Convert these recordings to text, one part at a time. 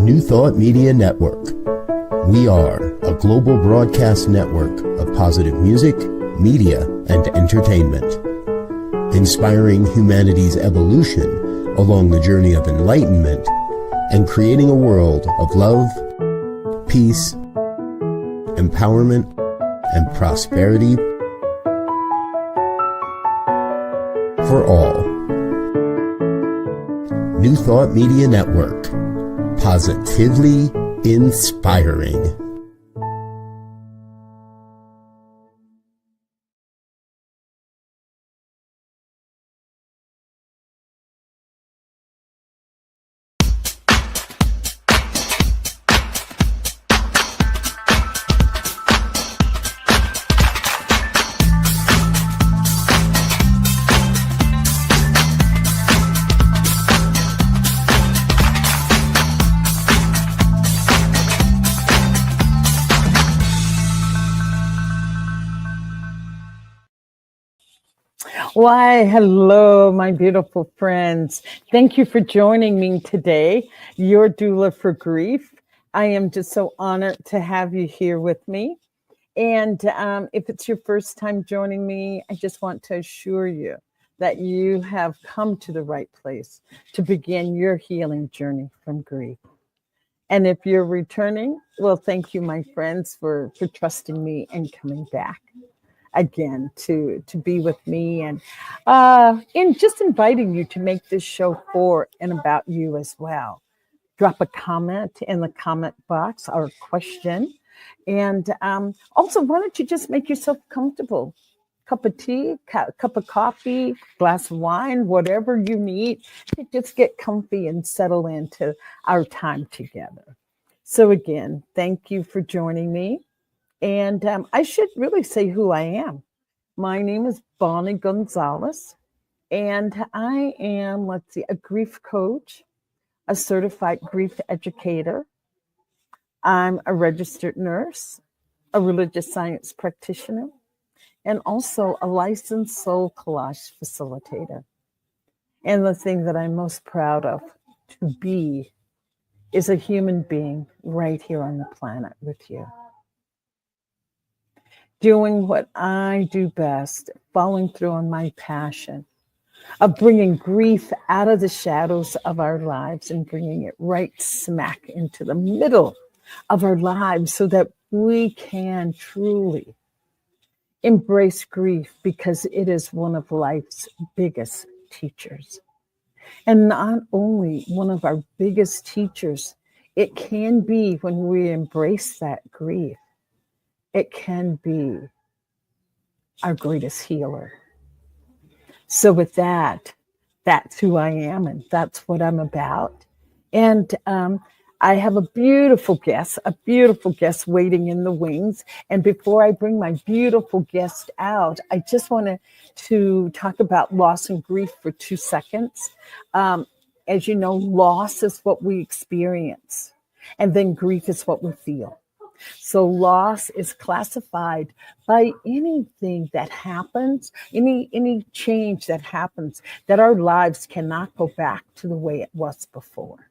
New Thought Media Network. We are a global broadcast network of positive music, media, and entertainment, inspiring humanity's evolution along the journey of enlightenment and creating a world of love, peace, empowerment, and prosperity for all. New Thought Media Network. Positively inspiring. Why, hello, my beautiful friends. Thank you for joining me today, your doula for grief. I am just so honored to have you here with me. And if it's your first time joining me, I just want to assure you that you have come to the right place to begin your healing journey from grief. And if you're returning, well, thank you, my friends, for trusting me and coming back again to be with me and just inviting you to make this show for and about you as well. Drop a comment in the comment box or a question. And also, why don't you just make yourself comfortable? Cup of tea, cup of coffee, glass of wine, whatever you need to just get comfy and settle into our time together. So again, thank you for joining me. And I should really say who I am. My name is Bonnie Gonzalez, and I am, a grief coach, a certified grief educator. I'm a registered nurse, a religious science practitioner, and also a licensed soul collage facilitator. And the thing that I'm most proud of to be is a human being right here on the planet with you, doing what I do best, following through on my passion of bringing grief out of the shadows of our lives and bringing it right smack into the middle of our lives so that we can truly embrace grief, because it is one of life's biggest teachers. And not only one of our biggest teachers, it can be, when we embrace that grief, it can be our greatest healer. So with that, that's who I am, and that's what I'm about. And I have a beautiful guest waiting in the wings. And before I bring my beautiful guest out, I just wanted to talk about loss and grief for 2 seconds. As you know, loss is what we experience, and then grief is what we feel. So loss is classified by anything that happens, any change that happens, that our lives cannot go back to the way it was before.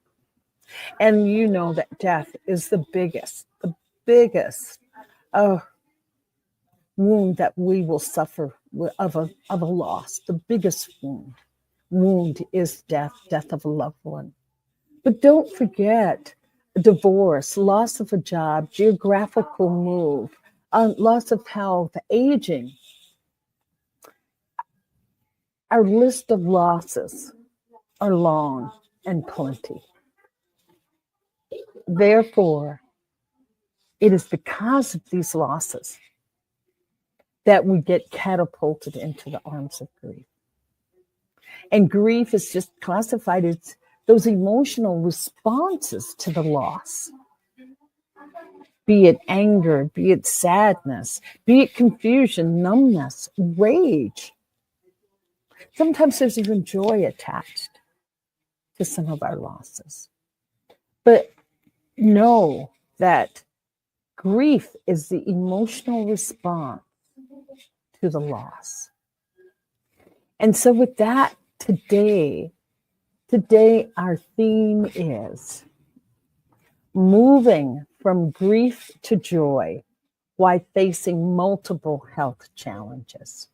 And you know that death is the biggest wound that we will suffer of a loss. The biggest wound is death of a loved one. But don't forget, divorce, loss of a job, geographical move, loss of health, aging. Our list of losses are long and plenty. Therefore, it is because of these losses that we get catapulted into the arms of grief. And grief is just classified as those emotional responses to the loss, be it anger, be it sadness, be it confusion, numbness, rage. Sometimes there's even joy attached to some of our losses. But know that grief is the emotional response to the loss. And so with that, today our theme is moving from grief to joy while facing multiple health challenges.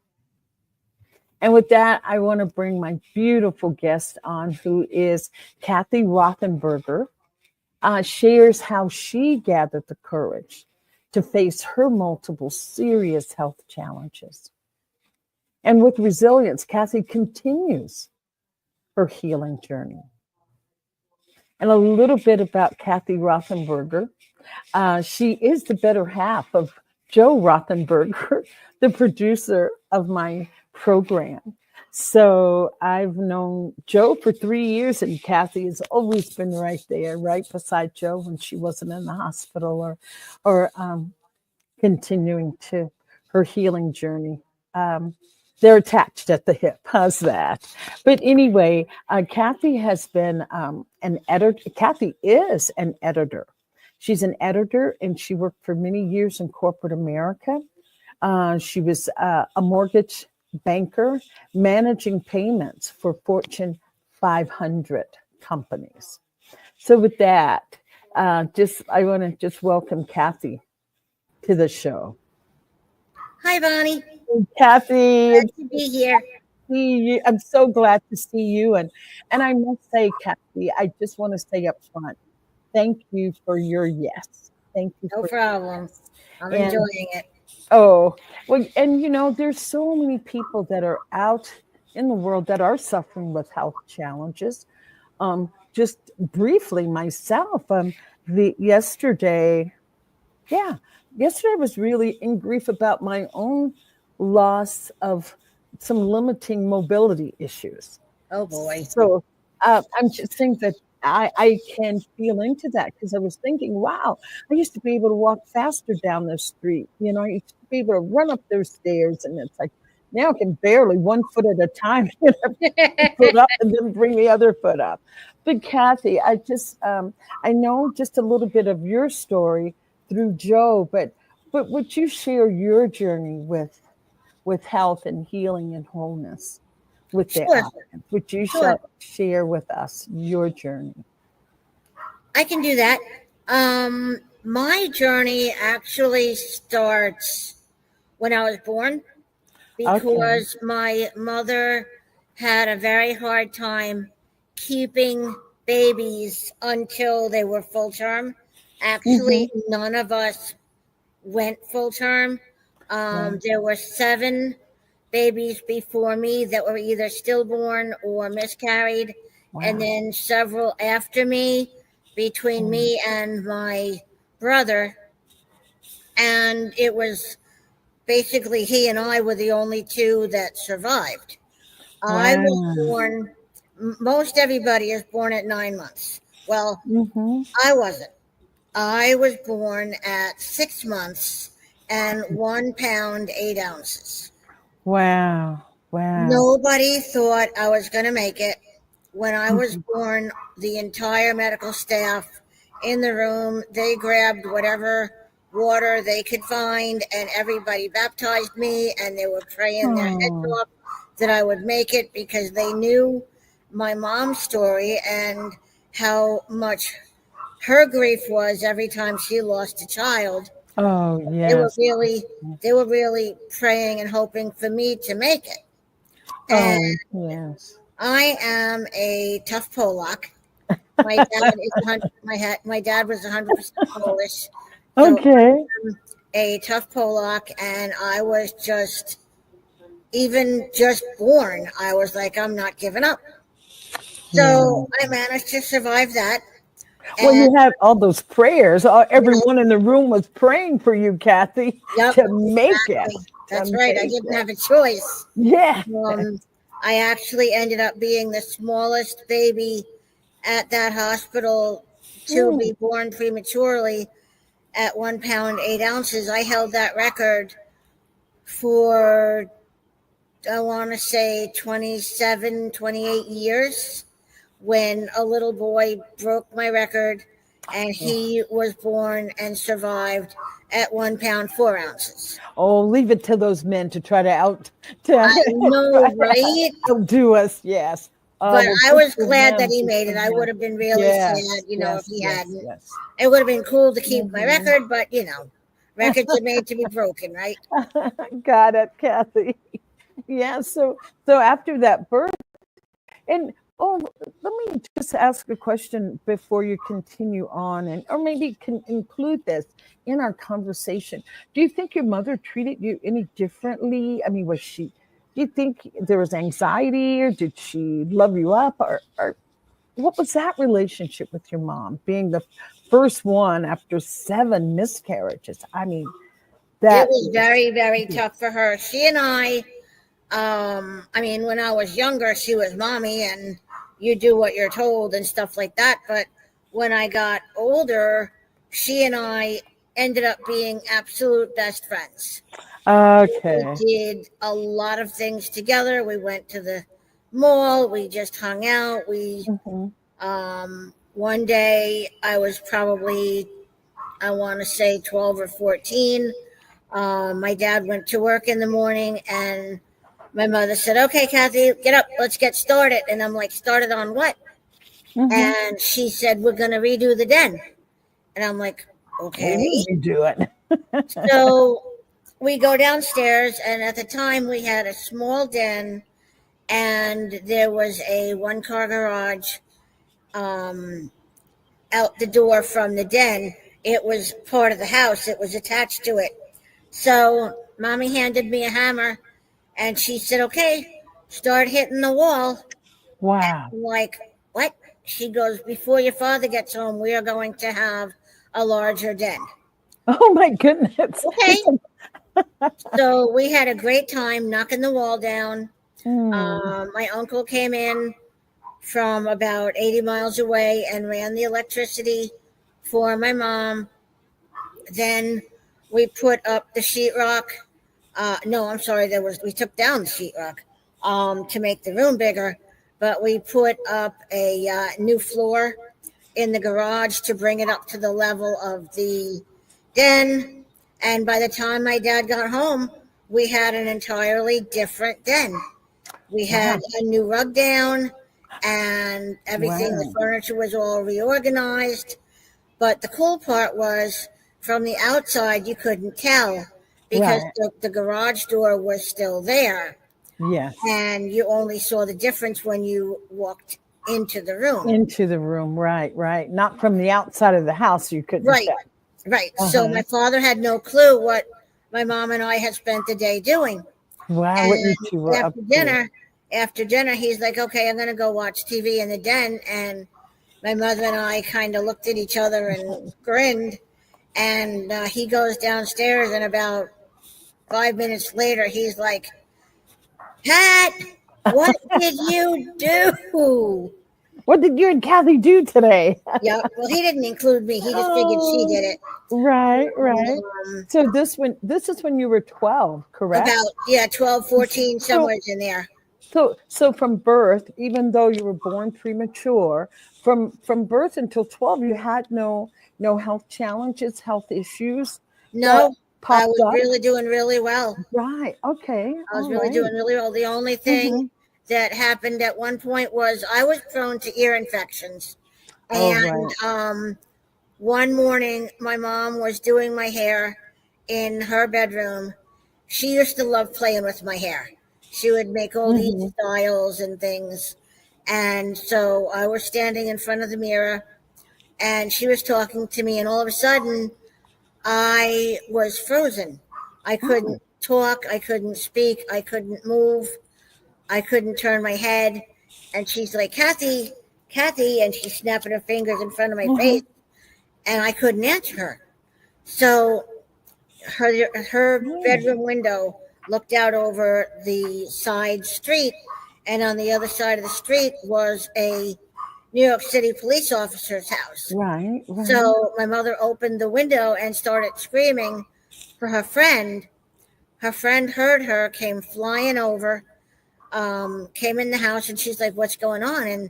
And with that, I want to bring my beautiful guest on, who is Kathy Rothenberger. Shares how she gathered the courage to face her multiple serious health challenges. And with resilience, Kathy continues her healing journey. And a little bit about Kathy Rothenberger. She is the better half of Joe Rothenberger, the producer of my program. So I've known Joe for 3 years, and Kathy has always been right there, right beside Joe when she wasn't in the hospital or continuing to her healing journey. They're attached at the hip. How's that? But anyway, Kathy has been an editor. Kathy is an editor. She's an editor, and she worked for many years in corporate America. She was a mortgage banker managing payments for Fortune 500 companies. So with that, I want to just welcome Kathy to the show. Hi, Bonnie. Kathy, Glad to be here. I'm so glad to see you. And I must say, Kathy, I just want to say up front, thank you for your yes. Thank you. No problem. I'm And- enjoying it. Oh, well, and there's so many people that are out in the world that are suffering with health challenges. Just briefly, myself, yesterday I was really in grief about my own loss of some limiting mobility issues. Oh, boy. So I'm just saying that I can feel into that, because I was thinking, wow, I used to be able to walk faster down the street. I used to be able to run up those stairs, and it's like now I can barely, 1 foot at a time, foot up and then bring the other foot up. But Kathy, I know just a little bit of your story through Joe, but would you share your journey with health and healing and wholeness with the Sure. audience? Would you Sure. share with us your journey? I can do that. My journey actually starts when I was born, because my mother had a very hard time keeping babies until they were full term. Actually, none of us went full term. There were 7 babies before me that were either stillborn or miscarried, and then several after me, between me and my brother. And it was basically he and I were the only 2 that survived. I was born, most everybody is born at 9 months. Well, I wasn't. I was born at 6 months and 1 pound, 8 ounces. Wow. Nobody thought I was going to make it. When I was born, the entire medical staff in the room, they grabbed whatever water they could find, and everybody baptized me, and they were praying their heads off that I would make it, because they knew my mom's story and how much her grief was every time she lost a child. Oh, yes. They were really praying and hoping for me to make it. And yes. I am a tough Polak. My dad my dad was 100% Polish. So Okay. I'm a tough Polak, and I was just born, I was like, I'm not giving up. So I managed to survive that. Well, you had all those prayers. Everyone in the room was praying for you, Kathy, to make it. That's right. I didn't have a choice. Yeah. I actually ended up being the smallest baby at that hospital to be born prematurely at 1 pound, 8 ounces. I held that record for, I want to say 27, 28 years, when a little boy broke my record, and he was born and survived at 1 pound, 4 ounces. Oh, leave it to those men to try to I know, right? outdo us. Yes. But well, I good was for glad that him. he Good made for it. I him. would have been really Yes, sad, if yes, he yes, hadn't. yes. It would have been cool to keep my Mhm. record, but records are made to be broken, right? Got it, Kathy. Yeah. So after that birth, and oh, let me just ask a question before you continue on, and or maybe can include this in our conversation. Do you think your mother treated you any differently? I mean, was she? Do you think there was anxiety, or did she love you up, or what was that relationship with your mom, being the first one after 7 miscarriages? I mean, It that was is, very, very tough for her. She and I mean, when I was younger, she was mommy and you do what you're told and stuff like that. But when I got older, she and I ended up being absolute best friends. We okay. did a lot of things together. We went to the mall. We just hung out. Mhm. One day I was probably, I want to say 12 or 14. My dad went to work in the morning and my mother said, "Okay, Kathy, get up. Let's get started." And I'm like, "Started on what?" Mhm. And she said, "We're going to redo the den." And I'm like, What do you "Okay." mean you do it? So we go downstairs, and at the time we had a small den, and there was a 1-car garage um, out the door from the den. It was part of the house, it was attached to it. So mommy handed me a hammer, and she said, "Okay, start hitting the wall." Wow. I'm like, "What?" She goes, "Before your father gets home, we are going to have a larger den." Oh my goodness. Okay. So we had a great time knocking the wall down. Mm. My uncle came in from about 80 miles away and ran the electricity for my mom. Then we put up the sheetrock. No, I'm sorry. We took down the sheetrock to make the room bigger, but we put up a new floor in the garage to bring it up to the level of the den. And by the time my dad got home, we had an entirely different den. We had Wow. a new rug down and everything, the Wow. furniture was all reorganized. But the cool part was from the outside, you couldn't tell because Right. the garage door was still there. Yes. And you only saw the difference when you walked into the room. Into the room. Right. Right. Not from the outside of the house. You couldn't Right, tell. right. So Uh-huh. my father had no clue what my mom and I had spent the day doing. Wow. What you And two were up after to. dinner, after dinner, he's like, "Okay, I'm going to go watch TV in the den." And my mother and I kind of looked at each other and grinned. And he goes downstairs, and about 5 minutes later, he's like, "Pat, what did you do?" What did you and Kathy do today? Yeah, well, he didn't include me. He just figured she did Oh, it. right, And, right. So this is when you were 12, correct? about, 12, 14, So somewhere in there. so from birth, even though you were born premature, from birth until 12, you had no health challenges, health issues that No, I popped was up. really doing really well. Right. Okay. I was All really right. doing really well. The only thing Mm-hmm. that happened at one point was I was prone to ear infections. Oh, And right. one morning, my mom was doing my hair in her bedroom. She used to love playing with my hair. She would make all these Mm-hmm. styles and things. And so I was standing in front of the mirror and she was talking to me, and all of a sudden, I was frozen. I Oh, couldn't talk, I couldn't speak, I couldn't move, I couldn't turn my head. And she's like, "Kathy, Kathy," and she's snapping her fingers in front of my uh-huh. face, and I couldn't answer her. So her Yeah. bedroom window looked out over the side street, and on the other side of the street was a New York City police officer's house. Right, right. So my mother opened the window and started screaming for her friend. Her friend heard her, came flying over, came in the house, and she's like, "What's going on?" And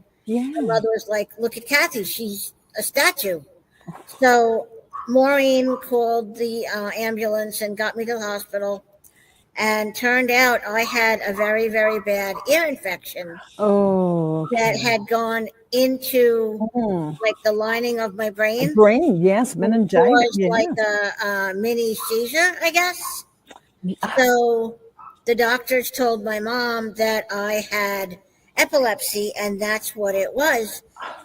my Yeah. mother was like, "Look at Kathy, she's a statue." So Maureen called the ambulance and got me to the hospital. and turned out I had a very, very bad ear infection that had gone into like the lining of my brain. Brain, yes, meningitis. Caused like a mini seizure, I guess. So the doctors told my mom that I had epilepsy, and that's what it was.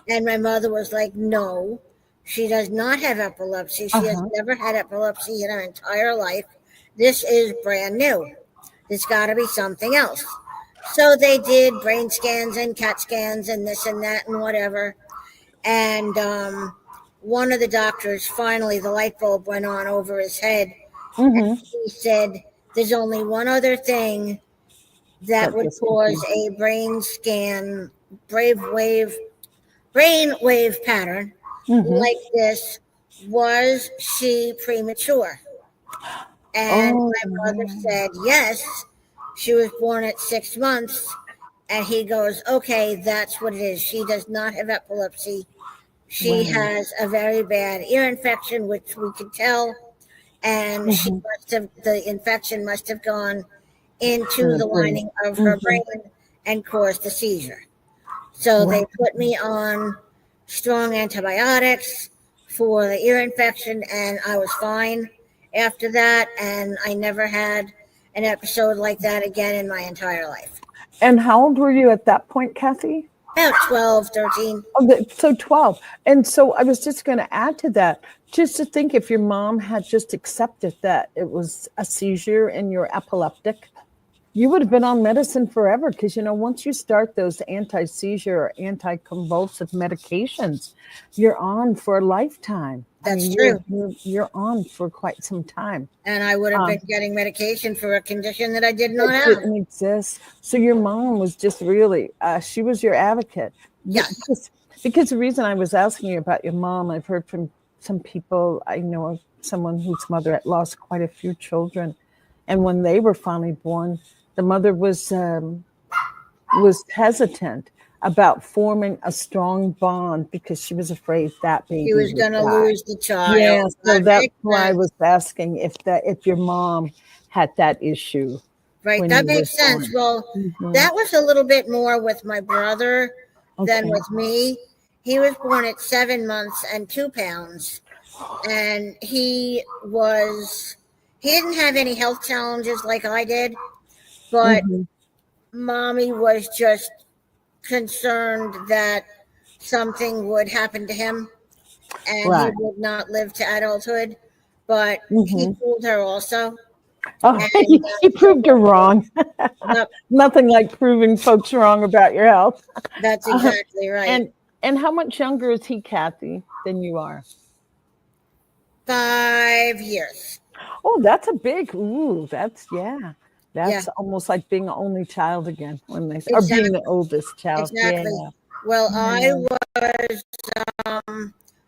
And my mother was like, no, she does not have epilepsy. She has never had epilepsy in her entire life. This is brand new. There's got to be something else. So they did brain scans and CAT scans and this and that and whatever. And one of the doctors, finally, the light bulb went on over his head. And he said, there's only one other thing that would cause a brain wave pattern like this. Was she premature? And my mother said, yes, she was born at 6 months. And he goes, okay, that's what it is. She does not have epilepsy. She has a very bad ear infection, which we could tell. And the infection must have gone into the lining of her brain and caused a seizure. So they put me on strong antibiotics for the ear infection, and I was fine after that. And I never had an episode like that again in my entire life. And how old were you at that point, Kathy? About 12, 13. So 12. And so I was just going to add to that, just to think if your mom had just accepted that it was a seizure and you're epileptic, you would have been on medicine forever. Because, once you start those anti-seizure or anti-convulsive medications, you're on for a lifetime. That's true. You're on for quite some time. And I would have been getting medication for a condition that I did not have. Didn't exist. So your mom was just really, she was your advocate. Yes. Because the reason I was asking you about your mom, I've heard from some people, I know of someone whose mother had lost quite a few children. And when they were finally born, the mother was hesitant about forming a strong bond because she was afraid that baby she was going to lose the child. Yeah, so that's why I was asking if your mom had that issue. Right, that makes sense. Well, that was a little bit more with my brother than with me. He was born at 7 months and 2 pounds, and he didn't have any health challenges like I did, but mommy was just concerned that something would happen to him and he would not live to adulthood, but he fooled her also. He proved her wrong. Nothing like proving folks wrong about your health. That's exactly right. And how much younger is he, Kathy, than you are? 5 years. Oh, that's a big, that's almost like being an only child again or being the oldest child. Exactly. Yeah. Well, I was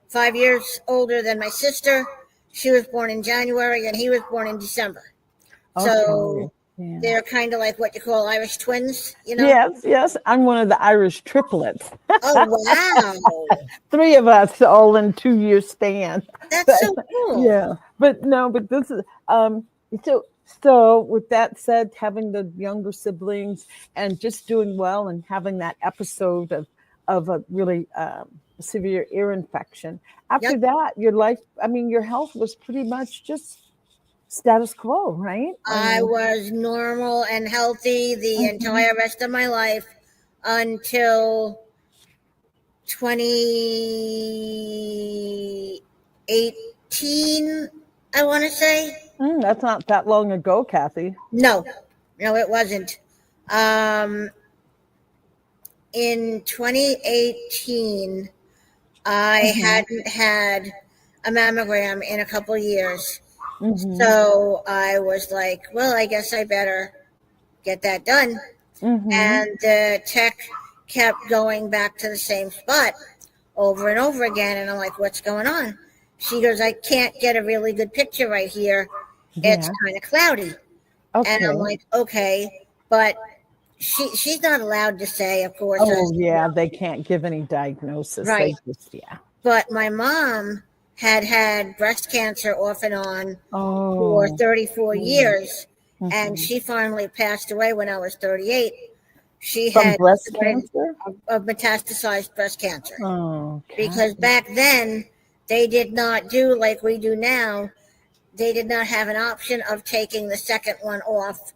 5 years older than my sister. She was born in January and he was born in December. So they're kind of like what you call Irish twins, Yes. I'm one of the Irish triplets. Oh, wow. 3 of us all in 2 year span. That's so cool. Yeah. But this is, so with that said, having the younger siblings and just doing well and having that episode of a really severe ear infection. After that, your life, your health was pretty much just status quo, right? I was normal and healthy the entire rest of my life until 2018, I want to say. That's not that long ago, Kathy. No, it wasn't. In 2018, I hadn't had a mammogram in a couple years. So I was like, well, I guess I better get that done. And the tech kept going back to the same spot over and over again. And I'm like, what's going on? She goes, I can't get a really good picture right here. It's kind of cloudy. And I'm like, okay, but she's not allowed to say, of course. They can't give any diagnosis. Right. They But my mom had breast cancer off and on for 34 years. and she finally passed away when I was 38. She From had breast cancer? of metastasized breast cancer. Oh, Because back then they did not do like we do now. They did not have an option of taking the second one off,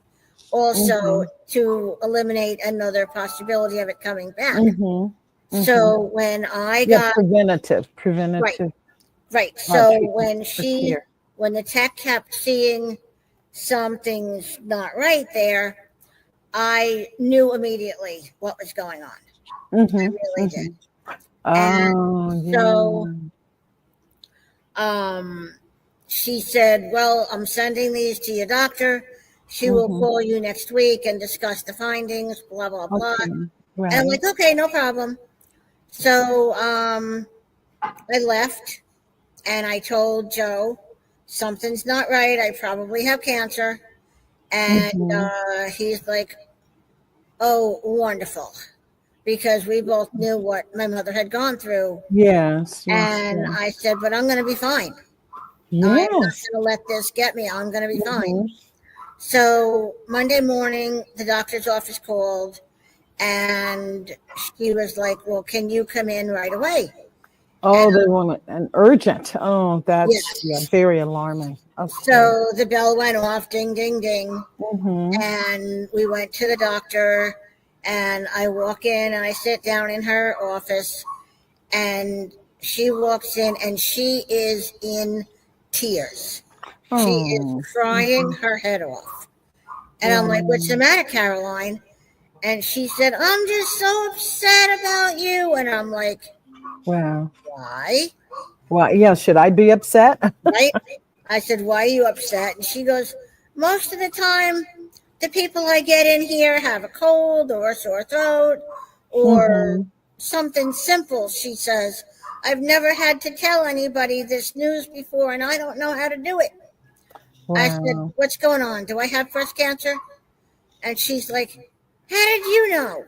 also to eliminate another possibility of it coming back. So when I got preventative. right. So when the tech kept seeing something's not right there, I knew immediately what was going on. I really did. And so she said, well, I'm sending these to your doctor. She will call you next week and discuss the findings, blah, blah, blah. Right. And I'm like, okay, no problem. So I left and I told Joe, something's not right. I probably have cancer. And he's like, oh, wonderful. Because we both knew what my mother had gone through. Yes. And I said, but I'm going to be fine. I'm not going to let this get me. I'm going to be fine. So Monday morning, the doctor's office called and she was like, well, can you come in right away? Oh, they want an urgent. Oh, that's very alarming. Okay. So the bell went off, ding, ding, ding. And we went to the doctor and I walk in and I sit down in her office and she walks in and she is in tears. She is crying her head off. And I'm like, what's the matter, Caroline? And she said, I'm just so upset about you. And I'm like, wow. Why? Why? Yeah, should I be upset? Right? I said, why are you upset? And she goes, most of the time, the people I get in here have a cold or a sore throat or something simple, she says. I've never had to tell anybody this news before, and I don't know how to do it. Wow. I said, what's going on? Do I have breast cancer? And she's like, how did you know?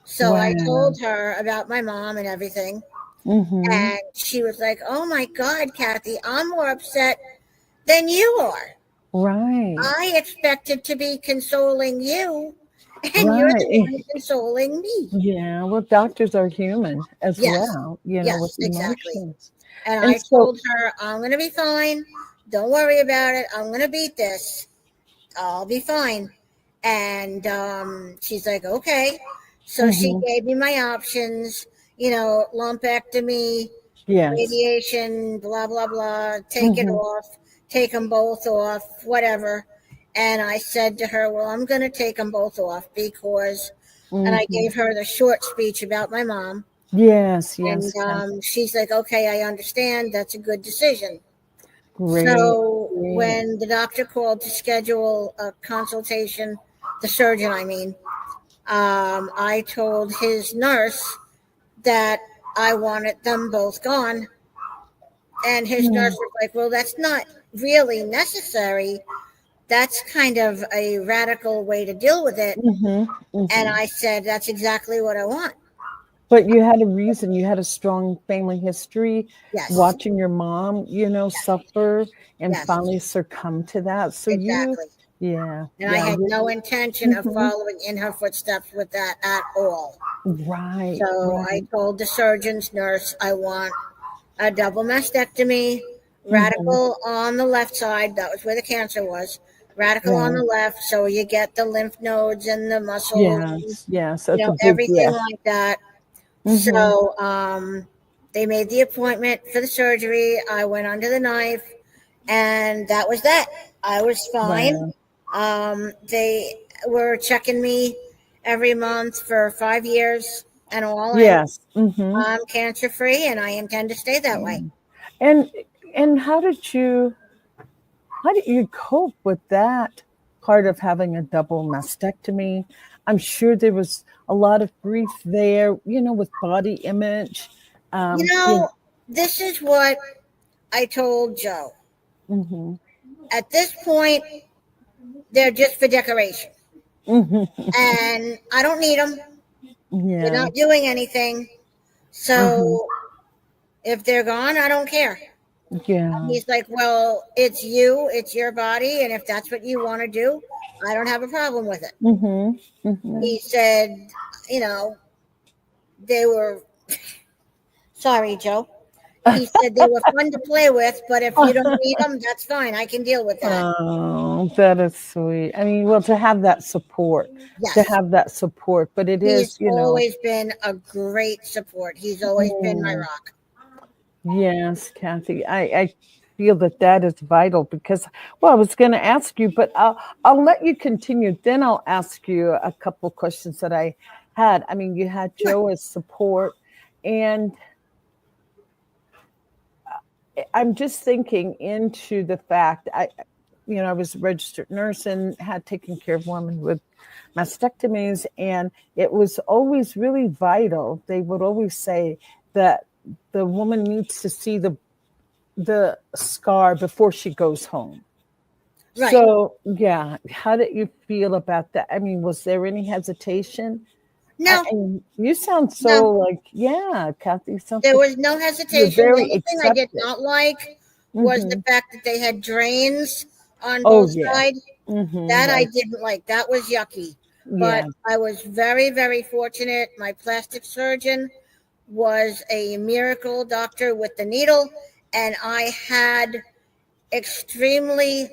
So I told her about my mom and everything. And she was like, oh, my God, Kathy, I'm more upset than you are. Right. I expected to be consoling you, and you're the one consoling me. Yeah, well, doctors are human as well, you know, with emotions. And I told her, I'm going to be fine. Don't worry about it. I'm going to beat this. I'll be fine. And she's like, okay. So she gave me my options, you know, lumpectomy, radiation, blah, blah, blah, take it off, take them both off, whatever. And I said to her, well, I'm going to take them both off because, and I gave her the short speech about my mom. Yes. And she's like, okay, I understand. That's a good decision. So when the doctor called to schedule a consultation, the surgeon, I mean, I told his nurse that I wanted them both gone. And his nurse was like, well, that's not really necessary. That's kind of a radical way to deal with it. And I said, that's exactly what I want. But you had a reason. You had a strong family history. Watching your mom, you know, suffer and finally succumb to that. So and I had no intention of following in her footsteps with that at all. Right. So I told the surgeon's nurse, I want a double mastectomy, radical on the left side. That was where the cancer was. Radical on the left, so you get the lymph nodes and the muscles. Yes. You know, everything like that. So they made the appointment for the surgery. I went under the knife, and that was that. I was fine. They were checking me every month for 5 years and all. I'm cancer free, and I intend to stay that way. And how did you cope with that part of having a double mastectomy? I'm sure there was a lot of grief there, you know, with body image. This is what I told Joe. At this point, they're just for decoration. And I don't need them. They're not doing anything. So if they're gone, I don't care. Yeah. He's like, well, it's you, it's your body, and if that's what you want to do, I don't have a problem with it. He said, you know, they were, sorry, Joe. He said they were fun to play with, but if you don't need them, that's fine. I can deal with that. Oh, that is sweet. I mean, well, to have that support, Yes. but it is, He's always been a great support. He's always been my rock. Yes, Kathy, I feel that is vital because, well, I was going to ask you, but I'll let you continue. Then I'll ask you a couple questions that I had. I mean, you had Joe as support, and I'm just thinking into the fact I was a registered nurse and had taken care of women with mastectomies, and it was always really vital. They would always say that the woman needs to see the scar before she goes home. Right. So, yeah, how did you feel about that? I mean, was there any hesitation? No. You sound so like, yeah, Kathy. There was no hesitation. The only thing I did not like was the fact that they had drains on both sides. That I didn't like. That was yucky. But I was very, very fortunate. My plastic surgeon was a miracle doctor with the needle, and I had extremely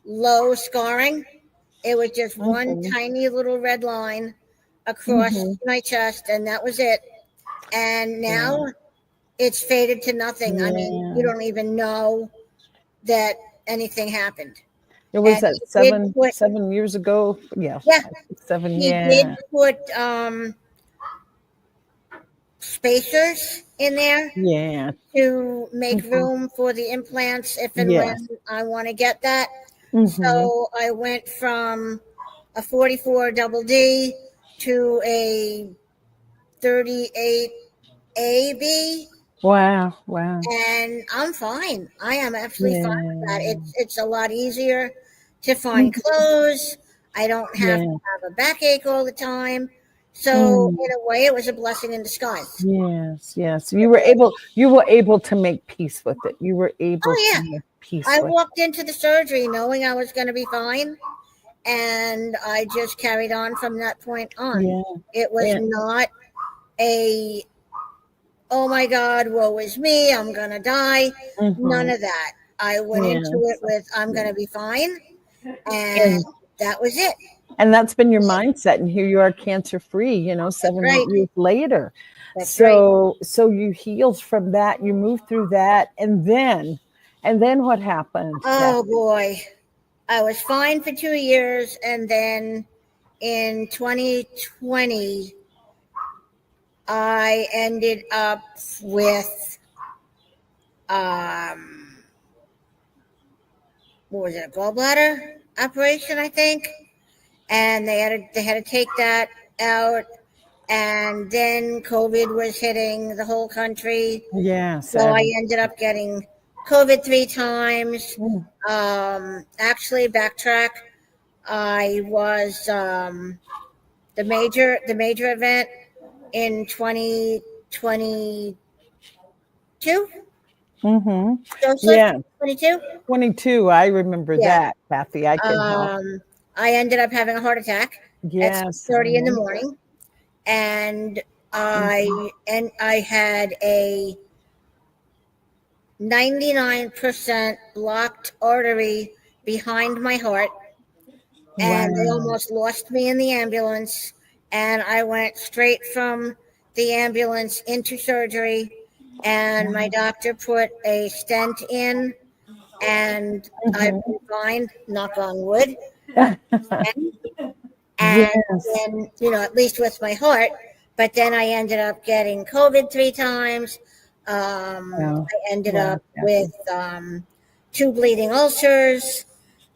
low scarring. It was just one tiny little red line across my chest, and that was it. And now it's faded to nothing. I mean, you don't even know that anything happened. It was that 7 years ago. Yeah. 7 years. He did put spacers in there. Yeah. To make room for the implants if and when I want to get that. So I went from a 44 double D to a 38 AB. Wow. And I'm fine. I am absolutely fine with that. It's a lot easier to find clothes. I don't have to have a backache all the time. So in a way, it was a blessing in disguise. Yes. You were able to make peace with it. You were able to make peace. I walked into the surgery knowing I was going to be fine, and I just carried on from that point on. It was not a, oh my God, woe is me, I'm going to die. None of that. I went into it with, I'm going to be fine, and that was it. And that's been your mindset. And here you are, cancer-free, 7 years later. So you healed from that. You moved through that. And then what happened? Oh, boy. I was fine for 2 years. And then in 2020, I ended up with, what was it, a gallbladder operation, I think. And they had to take that out, and then COVID was hitting the whole country. So I ended up getting COVID 3 times. Actually, backtrack. I was the major event in 2022. 22. I remember that, Kathy. I can help. I ended up having a heart attack at 6:30 in the morning, and I had a 99% blocked artery behind my heart, and they almost lost me in the ambulance. And I went straight from the ambulance into surgery, and my doctor put a stent in, and I've been fine, knock on wood. And then, at least with my heart, but then I ended up getting COVID 3 times. I ended up with 2 bleeding ulcers,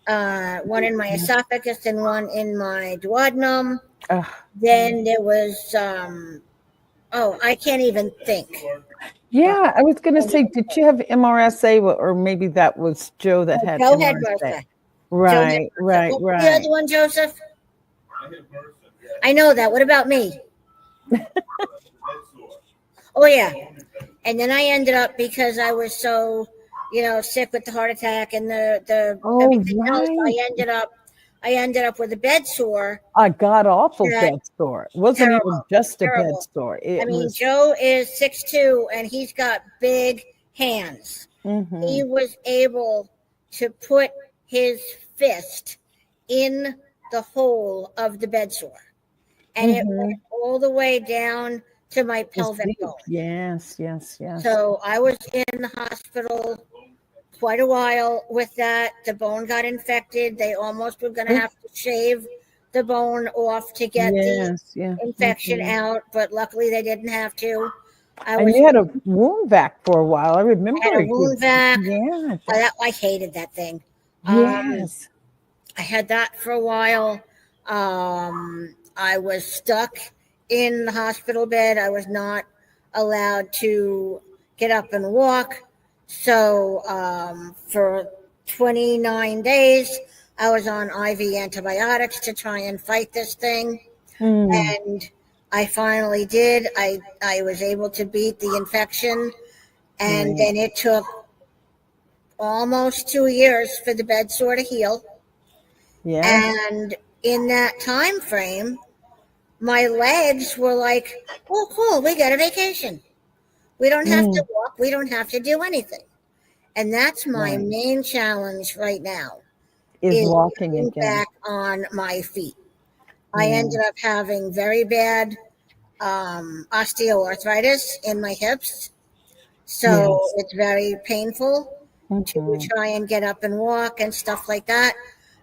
one in my esophagus and one in my duodenum. Then there was, I can't even think. Yeah, I was going to say, did you have MRSA, or maybe that was Joe that had Joe MRSA? Had MRSA. Right. What was the other one, Joseph? I know that. What about me? Oh, yeah. And then I ended up, because I was so sick with the heart attack and the Oh, everything else. right. I ended up with a bed sore. A god awful That bed sore. It wasn't even terrible, just a bed terrible. sore. I It mean, was. Joe is 6'2", and he's got big hands. He Mm-hmm. was able to put his fist in the hole of the bed sore, and it Mm-hmm. went all the way down to my It's pelvic deep. bone. Yes, yes, yes. So I was in the hospital quite a while with that. The bone got infected. They almost were going to have to shave the bone off to get the Yes, yeah. infection Mm-hmm. out, but luckily they didn't have to. I And was you had a wound vac for a while. I I had remember a you. wound vac. Yeah. I hated that thing. Yes. I had that for a while. I was stuck in the hospital bed. I was not allowed to get up and walk. So for 29 days, I was on IV antibiotics to try and fight this thing. Mm. And I finally did. I was able to beat the infection. And Right. then it took almost 2 years for the bed sore to heal. Yes. And in that time frame, my legs were like, oh, cool, we got a vacation. We don't have to Mm. walk, we don't have to do anything. And that's my Right. main challenge right now Is is walking getting again. back on my feet. I Yeah. ended up having very bad osteoarthritis in my hips. So Yes. it's very painful to Mm-hmm. try and get up and walk and stuff like that.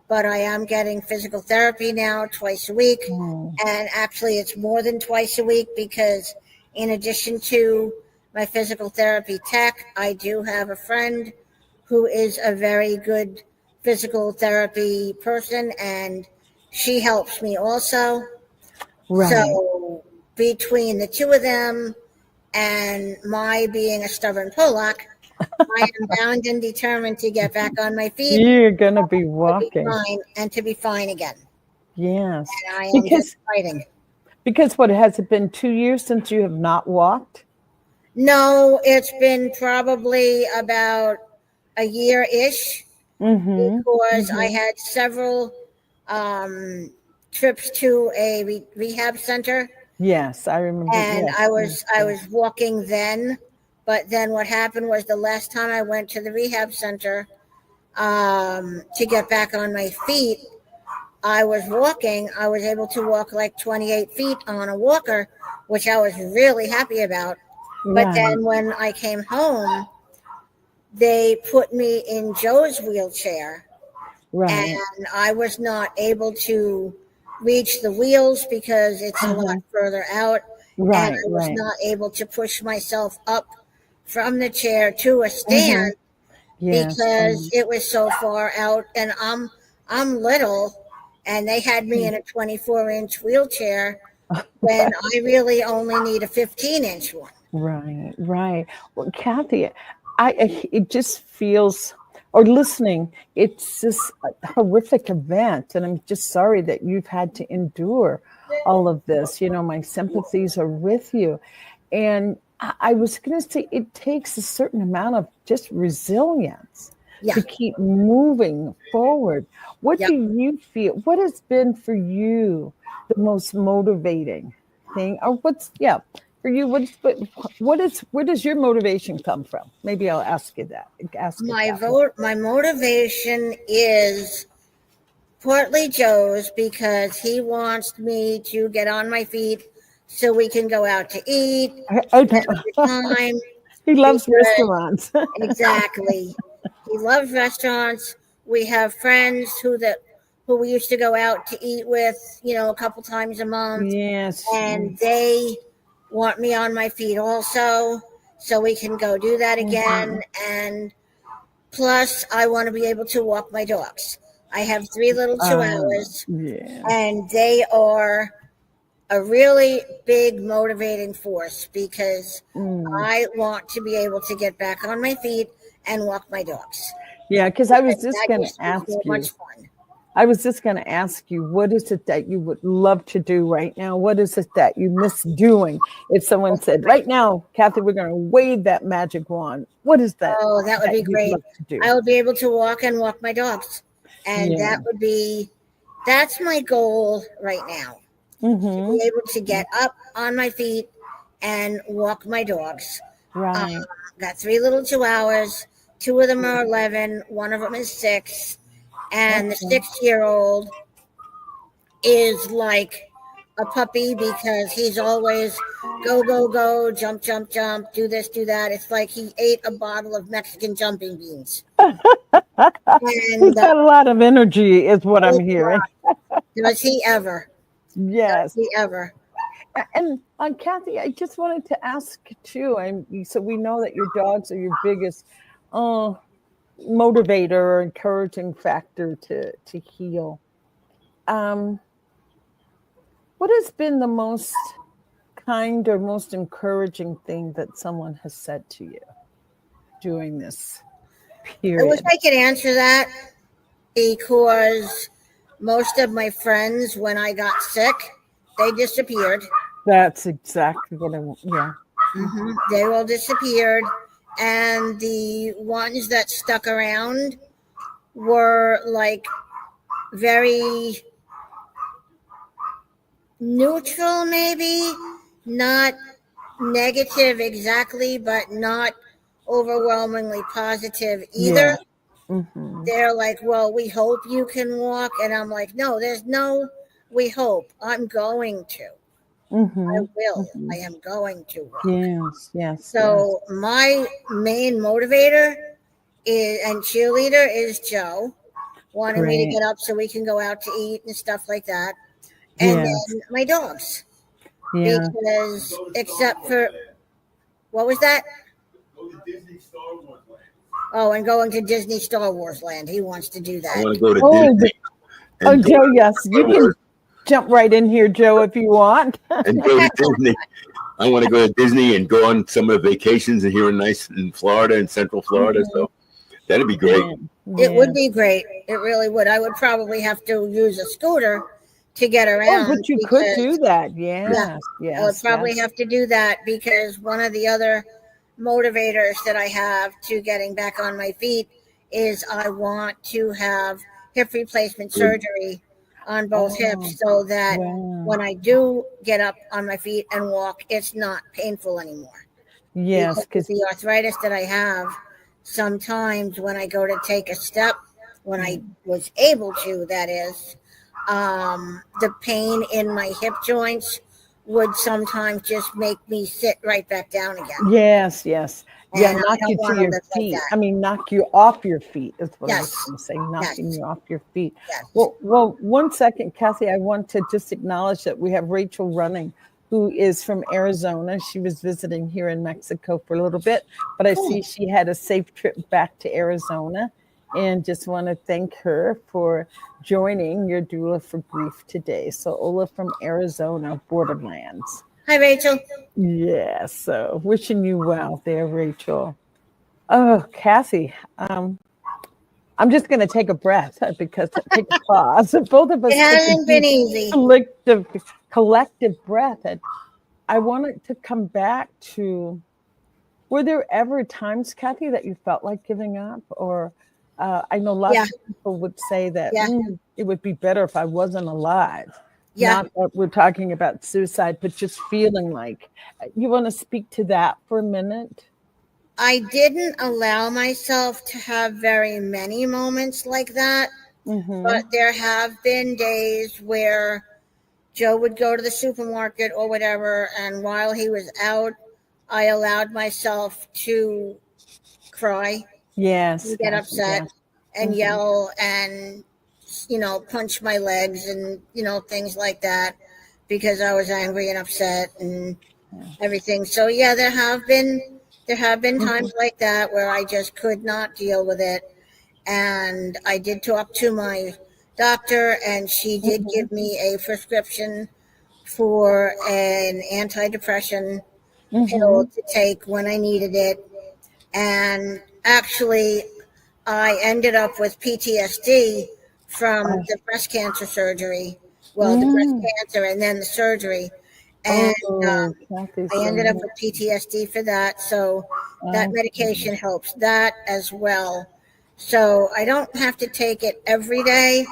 But I am getting physical therapy now twice a week. Mm. And actually, it's more than twice a week because, in addition to my physical therapy tech, I do have a friend who is a very good physical therapy person, and she helps me also. Right. So, between the two of them and my being a stubborn Polak, I am bound and determined to get back on my feet, You're gonna be to be walking. fine, and to be fine again. Yes. And I am just Because fighting. what has it been 2 years since you have not walked? No, it's been probably about a year-ish Mm-hmm. because I Mm-hmm. had several um, trips to a rehab center, Yes, I remember. and Yes, I yes, was I yes. was walking then. But then what happened was the last time I went to the rehab center to get back on my feet, I was walking. I was able to walk like 28 feet on a walker, which I was really happy about. But Right. then when I came home, they put me in Joe's wheelchair, Right. and I was not able to reach the wheels because it's a lot Uh-huh. further out, and Right, I was right. not able to push myself up from the chair to a Mm-hmm. stand Yes. because it was so far out, and I'm little, and they had me in a 24-inch wheelchair when I really only need a 15-inch one. Right, right. Well, Kathy, it just feels, or listening, it's just a horrific event, and I'm just sorry that you've had to endure all of this. My sympathies are with you, and I was going to say it takes a certain amount of just resilience Yeah, to keep moving forward. What yep. do you feel? What has been for you the most motivating thing, or for you? Where does your motivation come from? Maybe I'll ask you that. Ask it that way. My motivation is partly Joe's because he wants me to get on my feet so we can go out to eat, I have a good know. time. He loves Because restaurants. exactly, he loves restaurants. We have friends who we used to go out to eat with, a couple times a month, Yes. and they want me on my feet also, so we can go do that again. Mhm. And plus, I want to be able to walk my dogs. I have 3 little chihuahuas, Yeah. and they are a really big motivating force because Mm. I want to be able to get back on my feet and walk my dogs. Yeah, because I was just That going to used to be so ask you. much fun. I was just going to ask you, what is it that you would love to do right now? What is it that you miss doing? If someone said, right now, Kathy, we're going to wave that magic wand, what is that? Oh, that would be you'd great. love to do? I would be able to walk my dogs. And that's my goal right now. To be able to get up on my feet and walk my dogs. Right. Got 3 little Chihuahuas. 2 of them are 11. One of them is 6. And the 6-year-old is like a puppy because he's always go, go, go, jump, jump, jump, do this, do that. It's like he ate a bottle of Mexican jumping beans. He's got a lot of energy is what I'm hearing. Does he ever? Yes. Does he ever? And Kathy, I just wanted to ask too. So we know that your dogs are your biggest motivator or encouraging factor to heal. What has been the most kind or most encouraging thing that someone has said to you during this period? I wish I could answer that because most of my friends, when I got sick, they disappeared. That's exactly what They all disappeared. And the ones that stuck around were like very neutral, maybe not negative exactly, but not overwhelmingly positive either. They're like, well, we hope you can walk. And I'm like, no, there's no we hope. I'm going to. I will. I am going to walk. Yes. So my main motivator and cheerleader is Joe, wanting me to get up so we can go out to eat and stuff like that. And then my dogs. Because except for, what was that? Go to Disney Star Wars Land. Oh, and going to Disney Star Wars Land. He wants to do that. I want to go to Disney. Joe, yes. You can jump right in here, Joe, if you want. And go to Disney. I want to go to Disney and go on some of the vacations and here in Florida, in Central Florida. So that'd be great. It would be great. It really would. I would probably have to use a scooter to get around. Oh, but you could do that. Yes. I would probably have to do that because one of the other motivators that I have to getting back on my feet is I want to have hip replacement surgery on both hips so that when I do get up on my feet and walk, it's not painful anymore. Yes, because the arthritis that I have, sometimes when I go to take a step, when I was able to, that is, the pain in my hip joints would sometimes just make me sit right back down again. Yes. And knock you to your feet. I mean, knock you off your feet is what I was going to say, knocking you off your feet. Yes. Well, 1 second, Kathy, I want to just acknowledge that we have Rachel Running, who is from Arizona. She was visiting here in Mexico for a little bit, but I see she had a safe trip back to Arizona. And just want to thank her for joining your Doula for Grief today. So Ola from Arizona, Borderlands. Hi, Rachel. Yeah, so wishing you well there, Rachel. Oh, Kathy, I'm just going to take a breath because take a pause. Both of us. It hasn't been easy. Collective breath. And I wanted to come back to, were there ever times, Kathy, that you felt like giving up? Or I know lots of people would say that it would be better if I wasn't alive. Not that we're talking about suicide, but just feeling like. You want to speak to that for a minute? I didn't allow myself to have very many moments like that, but there have been days where Joe would go to the supermarket or whatever, and while he was out, I allowed myself to cry. Yes. Get upset and yell and, punch my legs and, things like that because I was angry and upset and everything. So, there have been times like that where I just could not deal with it. And I did talk to my doctor and she did give me a prescription for an antidepressant pill to take when I needed it. And actually, I ended up with PTSD from the breast cancer surgery. Well, the breast cancer and then the surgery. And I ended up with PTSD for that. So that medication helps that as well. So I don't have to take it every day,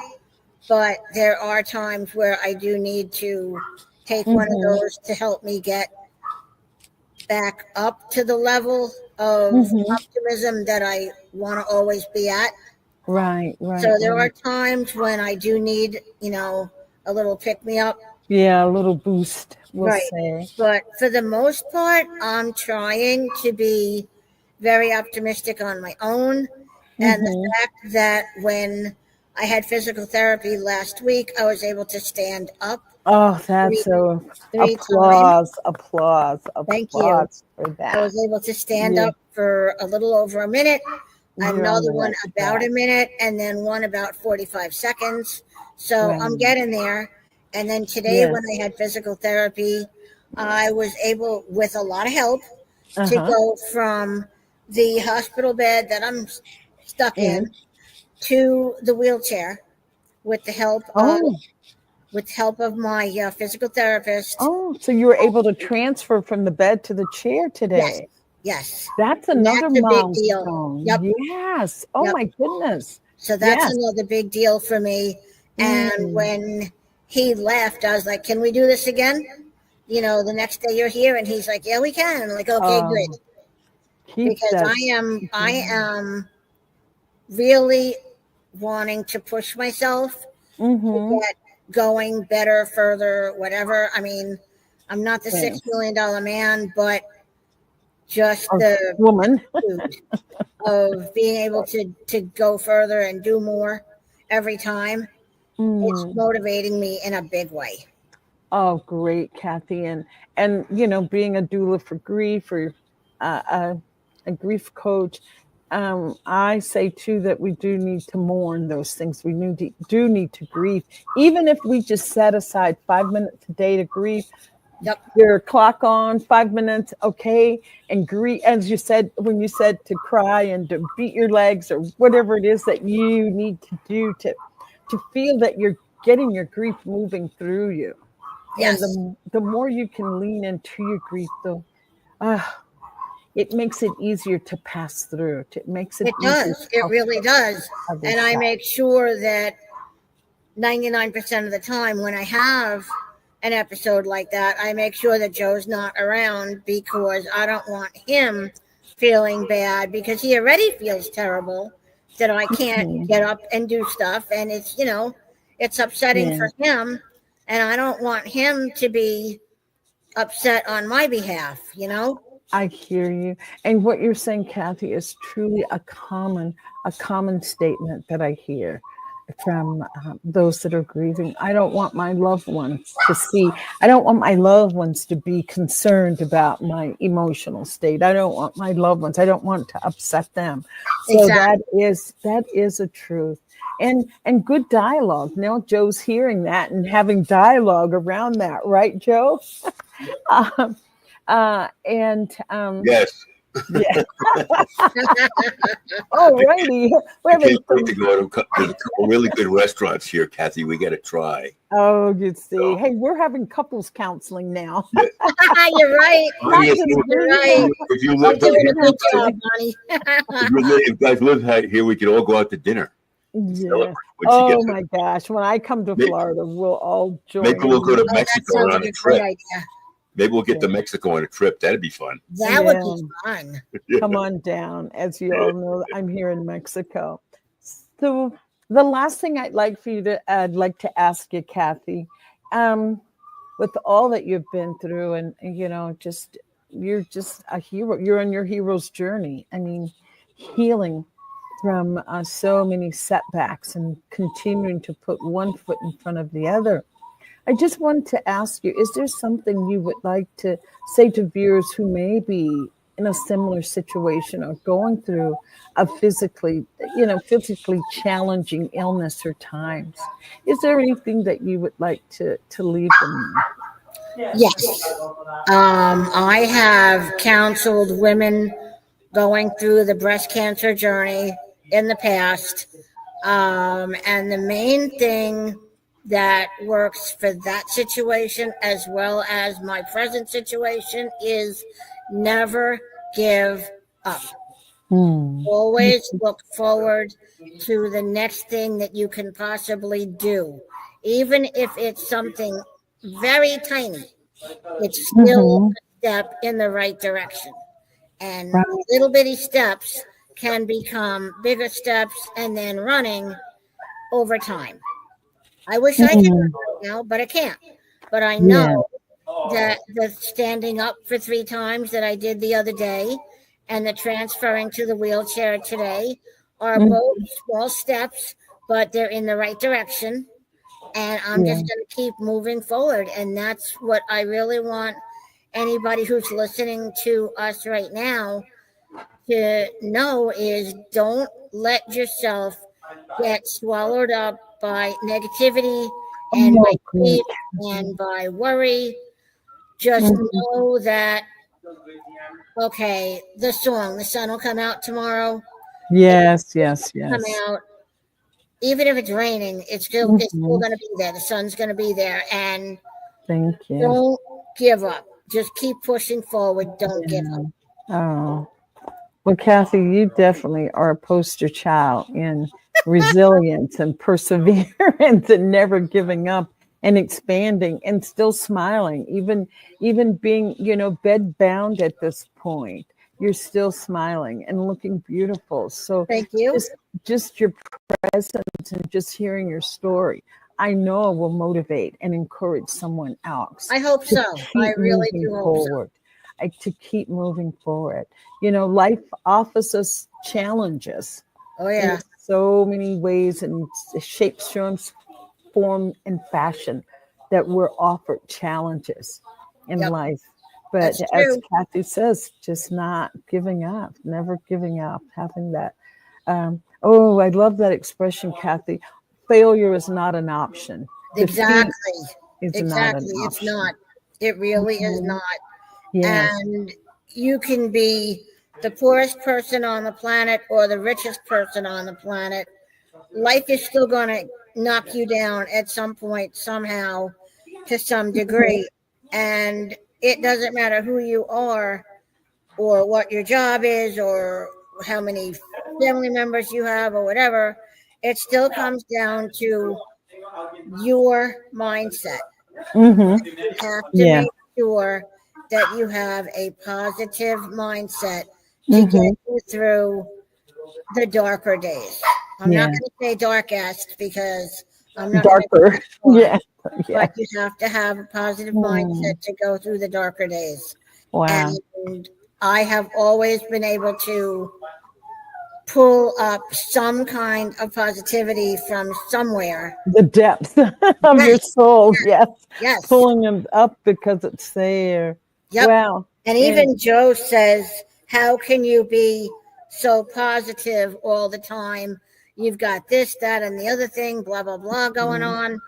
but there are times where I do need to take one of those to help me get back up to the level of optimism that I want to always be at. Right. So there are times when I do need, a little pick-me-up. Yeah, a little boost, we'll say. But for the most part, I'm trying to be very optimistic on my own. And the fact that when I had physical therapy last week, I was able to stand up. Oh, that's three applause. Thank you. For that. I was able to stand up for a little over a minute, another one about a minute, and then one about 45 seconds. So I'm getting there. And then today when I had physical therapy, I was able, with a lot of help, to go from the hospital bed that I'm stuck in to the wheelchair with the help of my physical therapist. Oh, so you were able to transfer from the bed to the chair today. Yes. That's another milestone. Big deal. Yep. Yes. Oh my goodness. So that's another big deal for me. And when he left, I was like, can we do this again? The next day you're here, and he's like, yeah, we can. I'm like, okay, good. Because I am really wanting to push myself to get going better, further, whatever. I mean, I'm not the $6 million man, but just the woman of being able to go further and do more every time. It's motivating me in a big way. Oh, great, Kathy. And being a doula for grief or a grief coach, I say too that we do need to mourn those things. We do need to grieve. Even if we just set aside 5 minutes a day to grieve, your clock on 5 minutes, okay, and grieve. As you said, when you said to cry and to beat your legs or whatever it is that you need to do to feel that you're getting your grief moving through you. Yes. And the more you can lean into your grief, though, it makes it easier to pass through. It makes it does. It really does. And I make sure that 99% of the time when I have an episode like that, I make sure that Joe's not around, because I don't want him feeling bad, because he already feels terrible that I can't get up and do stuff. And it's, it's upsetting for him. And I don't want him to be upset on my behalf, I hear you. And what you're saying, Kathy, is truly a common statement that I hear from those that are grieving. I don't want my loved ones to be concerned about my emotional state. I don't want to upset them. So exactly. that is a truth. And good dialogue. Now Joe's hearing that and having dialogue around that, right, Joe? Yes. Yeah. Oh, righty. We can't wait to go to a couple really good restaurants here, Kathy. We got to try. Oh, you see. So, hey, we're having couples counseling now. You're right. If you guys live here, we could all go out to dinner. Yeah. Oh my gosh. When I come to Florida, we'll all join. Maybe we'll go to Mexico on a trip. Maybe we'll get to Mexico on a trip. That'd be fun. That would be fun. Come on down. As you all know, I'm here in Mexico. So the last thing I'd like to ask you, Kathy, with all that you've been through, and you're just a hero. You're on your hero's journey. I mean, healing from so many setbacks and continuing to put one foot in front of the other. I just wanted to ask you, is there something you would like to say to viewers who may be in a similar situation or going through a physically challenging illness or times? Is there anything that you would like to leave them with? Yes. I have counseled women going through the breast cancer journey in the past. And the main thing that works for that situation as well as my present situation is never give up. Always look forward to the next thing that you can possibly do. Even if it's something very tiny, it's still a step in the right direction. And little bitty steps can become bigger steps and then running over time. I wish I could run right now, but I can't. But I know that the standing up for 3 times that I did the other day and the transferring to the wheelchair today are both small steps, but they're in the right direction. And I'm just going to keep moving forward. And that's what I really want anybody who's listening to us right now to know is don't let yourself get swallowed up by negativity and by grief and by worry. Just know that, okay, the song, the sun will come out tomorrow. Yes. Come out. Even if it's raining, it's still going to be there. The sun's going to be there. And thank you. Don't give up. Just keep pushing forward. Don't give up. Oh, well, Kathy, you definitely are a poster child in resilience and perseverance and never giving up and expanding and still smiling, even being, bed bound at this point. You're still smiling and looking beautiful. So thank you. Just your presence and just hearing your story, I know will motivate and encourage someone else. I hope so. I really do hope so. To keep moving forward. Life offers us challenges. Oh, yeah. In so many ways and shapes, form, and fashion that we're offered challenges in life. But as Kathy says, just not giving up, never giving up, having that. I love that expression, Kathy. Failure is not an option. Exactly. It's not. It's not. It really is not. Yes. And you can be the poorest person on the planet or the richest person on the planet. Life is still going to knock you down at some point, somehow, to some degree. And it doesn't matter who you are or what your job is or how many family members you have or whatever. It still comes down to your mindset. You have to make sure that you have a positive mindset to get you through the darker days. I'm not going to say darkest because I'm not darker. But you have to have a positive mindset to go through the darker days. Wow. And I have always been able to pull up some kind of positivity from somewhere. The depth of your soul, yes. Pulling them up because it's there. Yep. Wow. And even Joe says, how can you be so positive all the time? You've got this, that, and the other thing, blah, blah, blah going on.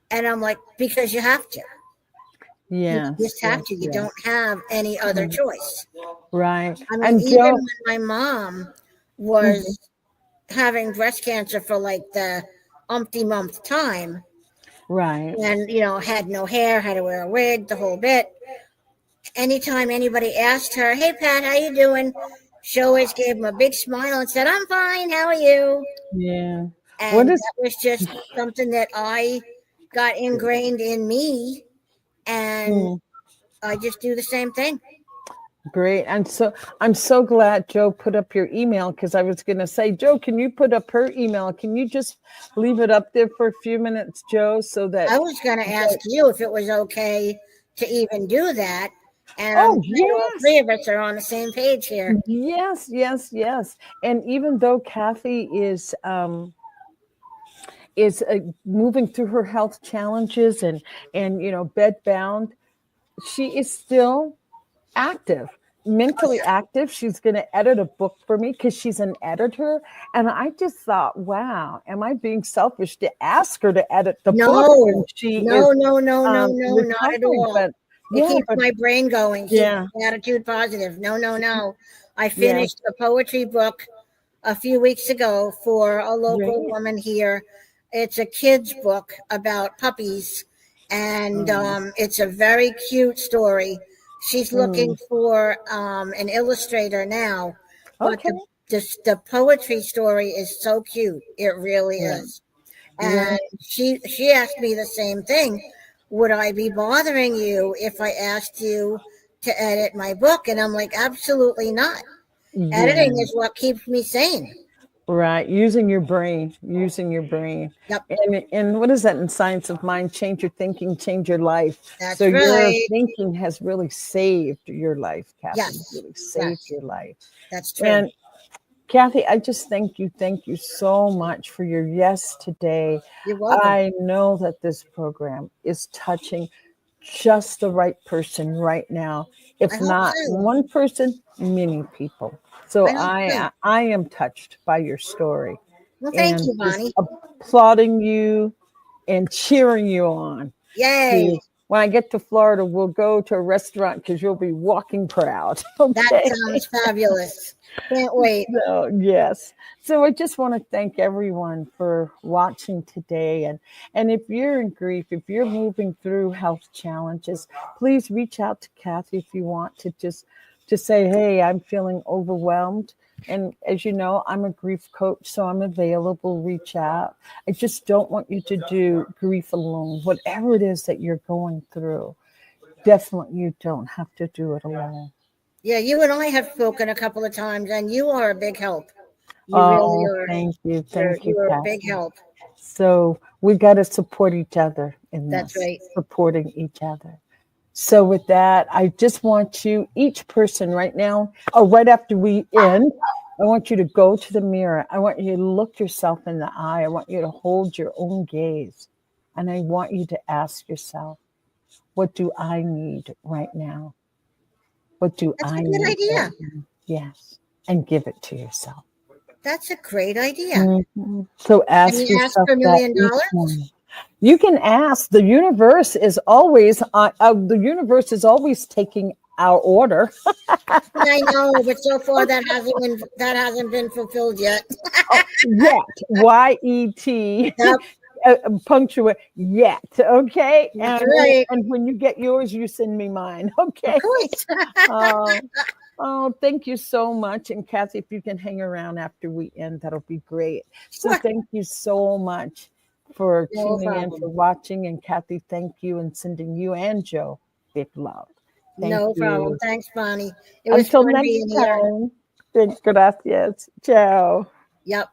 And I'm like, because you have to. Yeah. You just have to. You don't have any other choice. Right. I mean, even when my mom was having breast cancer for like the umpty-month time. Right. And, had no hair, had to wear a wig, the whole bit. Anytime anybody asked her, hey, Pat, how you doing? She always gave them a big smile and said, I'm fine. How are you? Yeah. And that was just something that I got ingrained in me. And I just do the same thing. Great. And so I'm so glad Joe put up your email because I was going to say, Joe, can you put up her email? Can you just leave it up there for a few minutes, Joe, so that I was going to ask you if it was okay to even do that. And all 3 of us are on the same page here. Yes. And even though Kathy is moving through her health challenges and bed bound, she is still active, mentally active. She's going to edit a book for me because she's an editor. And I just thought, wow, am I being selfish to ask her to edit the book? No, not at all. But, it keeps my brain going. Keeps attitude positive. No. I finished a poetry book a few weeks ago for a local Great. woman here. It's a kid's book about puppies, and it's a very cute story. She's looking for an illustrator now, but Okay. the poetry story is so cute. It really Yeah. is. And she asked me the same thing. Would I be bothering you if I asked you to edit my book? And I'm like, absolutely not. Yeah. Editing is what keeps me sane. Right. Using your brain. Yep. And what is that in science of mind? Change your thinking, change your life. That's So your right. thinking has really saved your life, Kathy. Yes. Really saved your life. That's true. And Kathy, I just thank you so much for your yes today. You're welcome. I know that this program is touching just the right person right now. If I hope not so. one person, many people. So I hope so. I am touched by your story. Well, thank and you, Bonnie. just applauding you and cheering you on. Yay. When I get to Florida, we'll go to a restaurant because you'll be walking proud. Okay? That sounds fabulous. Can't wait. So, yes. So I just want to thank everyone for watching today. And if you're in grief, if you're moving through health challenges, please reach out to Kathy if you want to just say, hey, I'm feeling overwhelmed. And as you know, I'm a grief coach, so I'm available. Reach out. I just don't want you to do grief alone. Whatever it is that you're going through, definitely you don't have to do it alone. Yeah, you and I have spoken a couple of times, and you are a big help. You really are. Thank you. You're a Kathy. big help. So we got to support each other in this. That's right. Supporting each other. So with that, I just want you, each person right now, or right after we end, I want you to go to the mirror. I want you to look yourself in the eye. I want you to hold your own gaze. And I want you to ask yourself, what do I need right now? What do That's I a need? good idea. Right now? Yes. And give it to yourself. That's a great idea. Mm-hmm. So ask Can you ask yourself for $1 million? that each morning. You can ask. The universe is always taking our order. I know, but so far that hasn't been fulfilled yet. Yet, Y-E-T, Yep. punctuate yet. Okay, That's right. And when you get yours, you send me mine. Okay. Of course. Oh, thank you so much. And Kathy, if you can hang around after we end, that'll be great. So Sure. thank you so much for No tuning in, problem. for watching. And Kathy, thank you, and sending you and Joe big love. Thank No you. problem. Thanks, Bonnie. It was Until fun next being here. time. Gracias. Ciao. Yep.